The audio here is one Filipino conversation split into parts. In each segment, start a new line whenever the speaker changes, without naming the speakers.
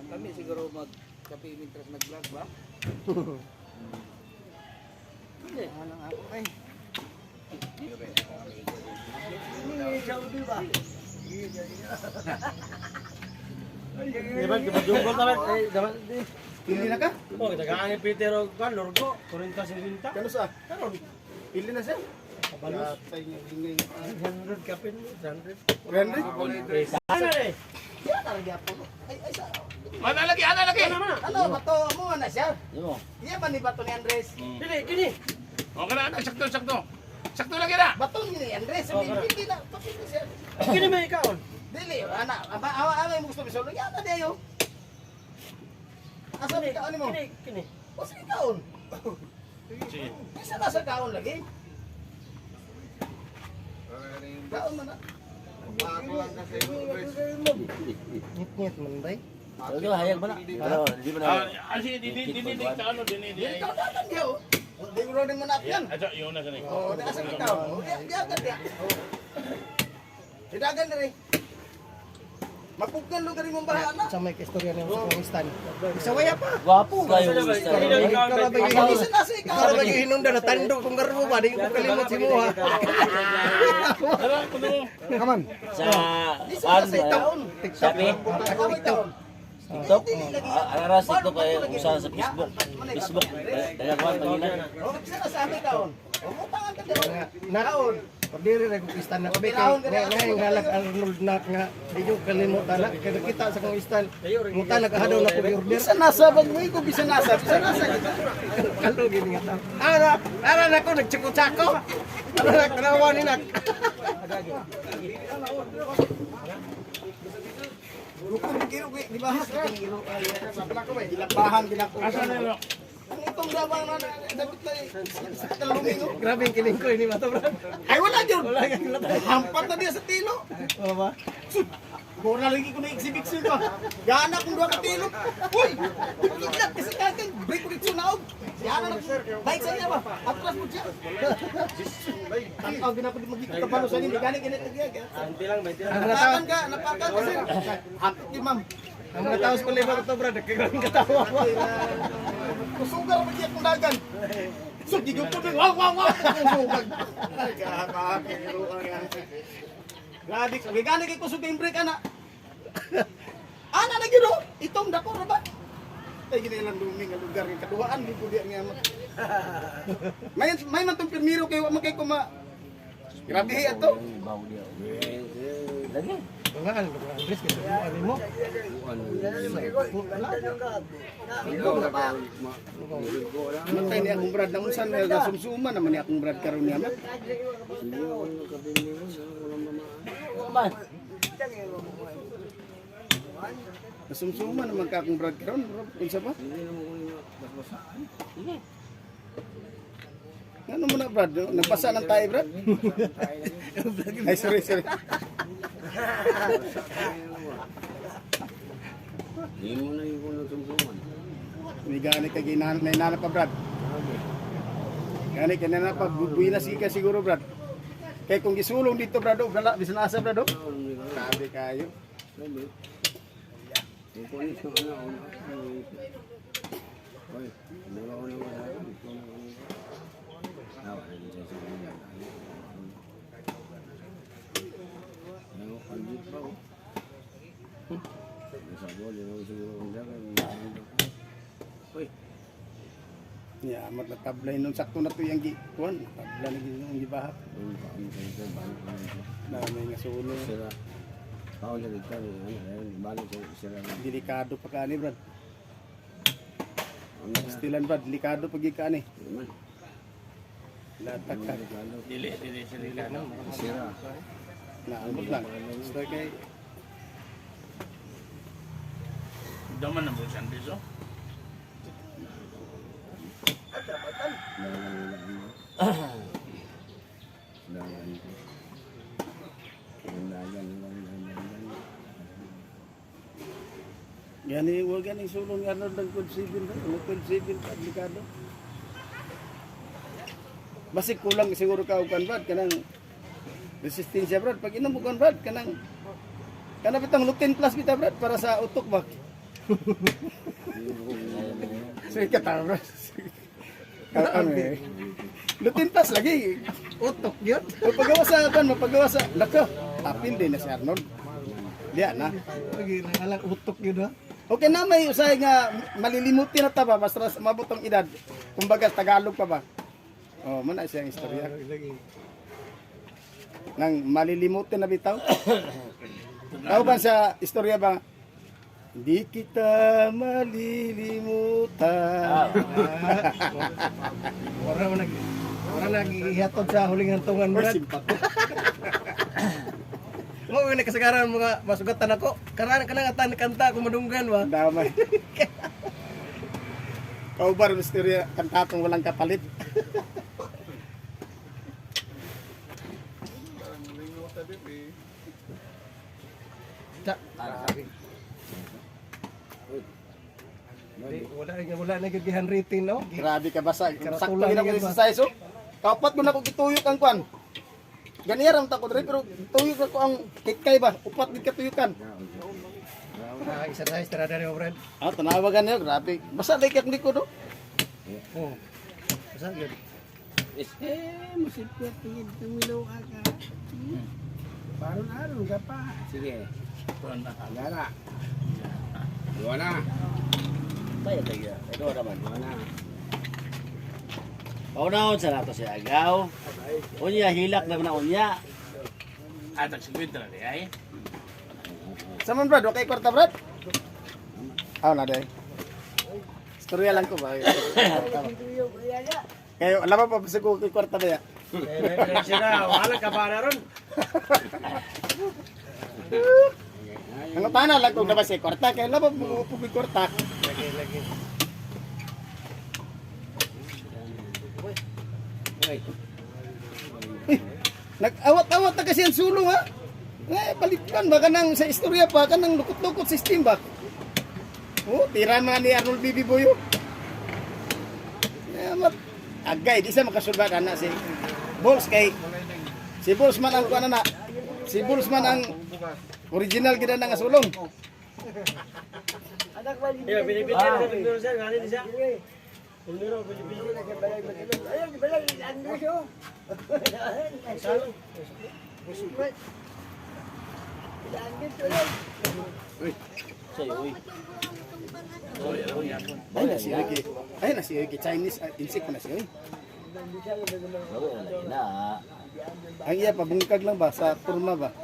Kami siguro mag-kape mintras nag-vlog ba? Hindi.
Anong ako ay.
Di ba, jungkol dapat, dapat di.
Pili na ka?
Oh, kita kaangin Peter o kan, lorgo, 40-50.
Kano sa?
Karon,
Pili na siya?
kabalos.
Sa inyo hingay.
100 kapin mo, 100.
Randy?
Ano eh?
Yan ang gyapon. Ay sa.
Ana lagi, ana lagi.
Ano bato mo na siya? Iya ba ni bato ni Andres?
Kini.
O kana ana sakto sakto. Sakto lagi na.
Bato ni Andres, hindi na papili siya.
Kini may ikaon.
Dili, ana, awa mo gusto bisolo. Yan na diyo. Asa ni kaon mo?
Kini.
Basta kaon.
Sige.
Bisa na sa kaon lagi. Kaon man na. Ngit man bay.
Ito hayag ba na? Ano, di ba na?
Sige, dini ta ano dini.
Ikaw datan diyo. Di mo rin man yan.
Ato yun na kanay.
Oh, asa ikaw? Diyan diya. Sidagan diri. Mapugkan lugar mong bahala.
Sa may istorya niya sa Pakistan. Isa waya pa.
Gwapo kayo, Mr.
Isa na sa ikaw.
Para bagi hinungdan na tandog kung garbo ba di ko kalimot si mo ha. Kaman.
Sa
Isa na sa ikaon.
Shopee?
TikTok.
TikTok? Araras TikTok kayo usaha sa Facebook. Facebook. Dagagwan pangilan.
Oh, isa na sa amin kaon. Umutangan ka dito.
Nakaon. Pagdiri ra ko Pakistan na kabe kay nga halak Arnold nak nga di ko kalimot na kay kita sa kong Pakistan. Muta nagahadaw na ko order.
Bisa nasa bag mo ko bisa nasa. Bisa nasa.
Kalo gini nga tao. Ara na ko nagchikot-chako. Ara na kanawa ni nak.
Rukun kiro ko di bahas kiro sa plako ba gilabahan ginako.
Asa na lo?
Ang itong dabang na dapat na sa kalumingo.
Grabe ang kiling ko ini mato bro.
Ay wala jud. Hampat na dia sa tilo.
Oo ba?
Mura lagi ko na exhibition ko. Gana kong duha ka tilo. Uy! Kidlat kasi kagay. Break ko dito naog. Yana na. Baik sa niya ba? Atras mo siya. Ang ginapod mo dito kapalo sa nini. Gani ganit lagi.
Anti lang, may tira.
Napakan ka. Napakan ka sir. Hantot ni ma'am.
Ang mga tao sa palibot ito bro, nagkakaroon katawa mo.
Kusugar mo diya kung dagan. So, di ko po din. Wow, wow, wow. Kusugar. Kakakiro ang yan. Grabe, gani kay kusog yung break, ana. Ana na gino. Itong dako, ba? Ay, gini lang duming ang lugar. Yung kaduaan, di ko diyan nga. May man itong pirmiro kayo, makay kuma. Grabe, ato.
Bawo dia. Lagi.
Mga Andres kasi ano mo?
Matay ni akong brad. Namunsan na sumsuma naman ni akong brad karon niya.
Man.
Nasumsuma naman ka akong brad karon. Unsa ba? Ano mo na brad? Nagpasa ng tayo brad? Ay sorry.
Di mo na yung kuno sumsuman.
May gani ka ginana pa brad. Gani ka na pa bubuina ka siguro brad. Kay kung gisulong dito brad, wala bisan asa brad. Grabe kayo. Ya, amat na tablay nung sakto na to yung gikuan. Tabla na yung gibahap. Dami nga sulong. Delikado pa ka ni brad. Stilan brad, delikado pag ka ni. Latak ka.
Dili sila no.
Sira. Naamot lang. Gusto kay
Daman na mo siya piso.
Gani, huwag ganing sulong ano ng code civil ba? Ano code civil pa, delikado. Basig kulang siguro ka og brad kanang resistensya brad. Pag inom mo kan brad kanang bitang lutin plus bita brad para sa utok ba. Sige katawag. Ano eh. Lutintas lagi.
Utok yun.
Mapagawa sa lako. Apil din na si Arnold. Diya na.
Lagi nangalang utok yun ha.
Okay na may usay nga malilimutin na ta ba basta mabutong edad. Kumbaga Tagalog pa ba? Oh, man ay siyang istorya. Nang malilimutin na bitaw. Tao ba sa istorya ba? Hindi kita malilimutan.
Wala nag-ihatod sa huling hantungan mo. Mo ni kasagaran mga masugatan ako. Karana kanang atan kanta ko madunggan ba.
Damay. Kaubar istorya kantatong walang kapalit.
Wala na gid handwritten no.
Grabe ka basa.
Karatula
Sakto gina ko
yan ba?
exercise oh. Kapat ko na ko gituyok ang kwan. Ganiya ram ta ko dre pero tuyok ko ang kikay ba. Upat gid katuyukan.
Exercise tara dari friend.
Ah, tanawagan niyo, grabe. Basa day kak likod oh.
Oh. Basta yun.
Musipot tingin tumilaw ka. Paron-aron ka pa.
Sige. Kuan na.
Lara. Luana.
Tayo tayo. Ito naman. Paunahon sa nato si Agaw. Unya hilak na unya.
Atag si Quinta na di ay.
Saman brad, okay kwarta brad? Ah, na day. Istorya lang ko ba? Kayo, alam mo pa sa ko kay kwarta ba ya?
Sira, wala ka ba na ron?
Ano tana lang kung nabas kay kwarta, kaya alam mo po kay kwarta.
Lagi.
Nag-awat-awat na kasi ang sulong ha. Balikan ba kanang sa istorya pa, kanang lukot-lukot system ba? Oh, tira mga ni Arnold Bibi Boyo. Agay, di sa makasulbat na si Bulls kay si Bulls man ang kuan na. Si Bulls man ang original gid na nga sulong.
Iya, binibigyan sa tindero sir, galing siya. Tindero, binibigyan. Ayun, balay, ano siya?
Say, uy.
Ay na si Oki Chinese insect na si Oki.
Na.
Ang iya pabungkag lang ba sa turma ba?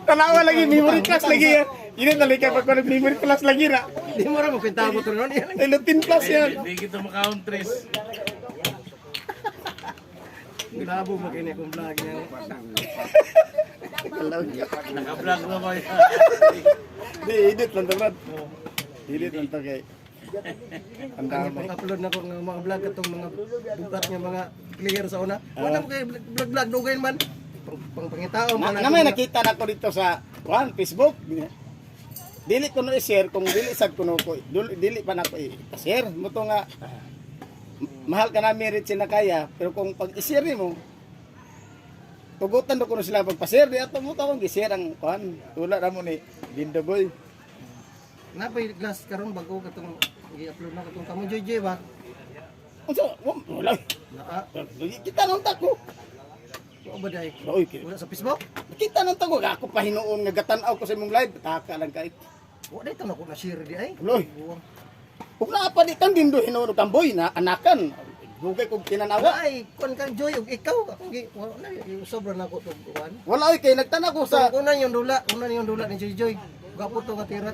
Tanawa lagi memory class lagi ya. Ini talika pag ko memory class lagi na.
Di mo ra mo kwenta mo to ron.
Ay lutin class yan.
Di kita makauntris.
Labo mo kini kung vlog niya.
Naka-vlog na ba yan?
Di edit lang to brad. Edit lang to kay. Ang
Ang
dami.
upload na ko ng mga vlog katong mga bukat nga mga clear sa una. Wala mo kay vlog dugay man. Pangitaon man.
Namay nakita na ko dito sa Facebook. Dili ko no i-share kung dili sad ko no ko. Dili pa na ko i-share mo to nga mahal ka na merit sila kaya pero kung pag i-share mo tugutan do ko no sila pagpa-share di ato mo tawag i-share ang kuan tulad mo ni Dindo Boy.
Napay glass karon bago katong i-upload na katong kamo JJ ba?
Unsa wala.
Naa.
Kita nang tako.
Wa ba day?
Oy,
Wala sa Facebook?
kita nang tako ako pa hinuon nga gatan-aw ko sa imong live taka lang kay.
Wa day na ko na share di ay.
Loy. Ug naa pa di kan Dindo hinuon kang boy na anakan. Dugay kog tinanawa.
Ay, kon kang Joy ug ikaw ako wala sobra na ko to kuan.
Wala oy kay nagtanaw ko sa
Una yung dula ni Joy. Gapo to ka tira.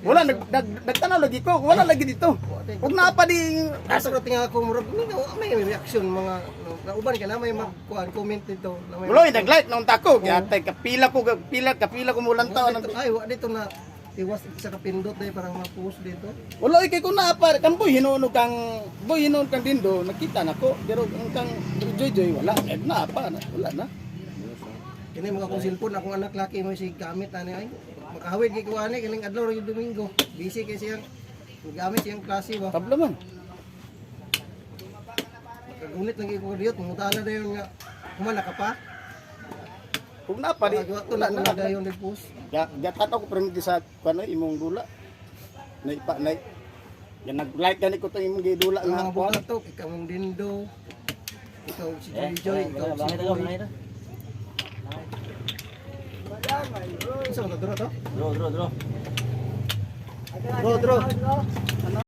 wala nagtanaw lagi ko. Wala lagi dito. Ug naa pa di
Asa ra tinga ako murag may reaction mga uban ka na may magkuan comment dito. Na may
Uloy, nag-light nung tako. Kaya tay kapila ko mulang taon.
Ay, wa dito na iwas sa kapindot day parang ma-post dito.
Uloy, kay kung naapar, kan boy hinuon kang Dindo, nakita na ko. Pero kang Joy, wala. Naapa na, wala na.
Kini mga kong cellphone akong anak laki mo si gamit ani ay. Makahawid kay kuan kining adlaw ug Domingo. Busy kay siyang gamit siyang klase ba.
Tabla man.
Kagunit lagi ko diyot, mutala dayon nga. Kumana ka pa?
Kung napa di
Pagawa to na dayon ni post.
gatan ako permit sa kuno imong dula. Nay pa nay. Yan nag-like gani ko to imong gidula nga
Mga
kuan.
bukatok, ikaw mong dindo. Ikaw si
Eh,
Joy, ikaw si
bangit ako,
Boy.
bangit.
Isa na duro to?
Draw, draw, draw.
Draw.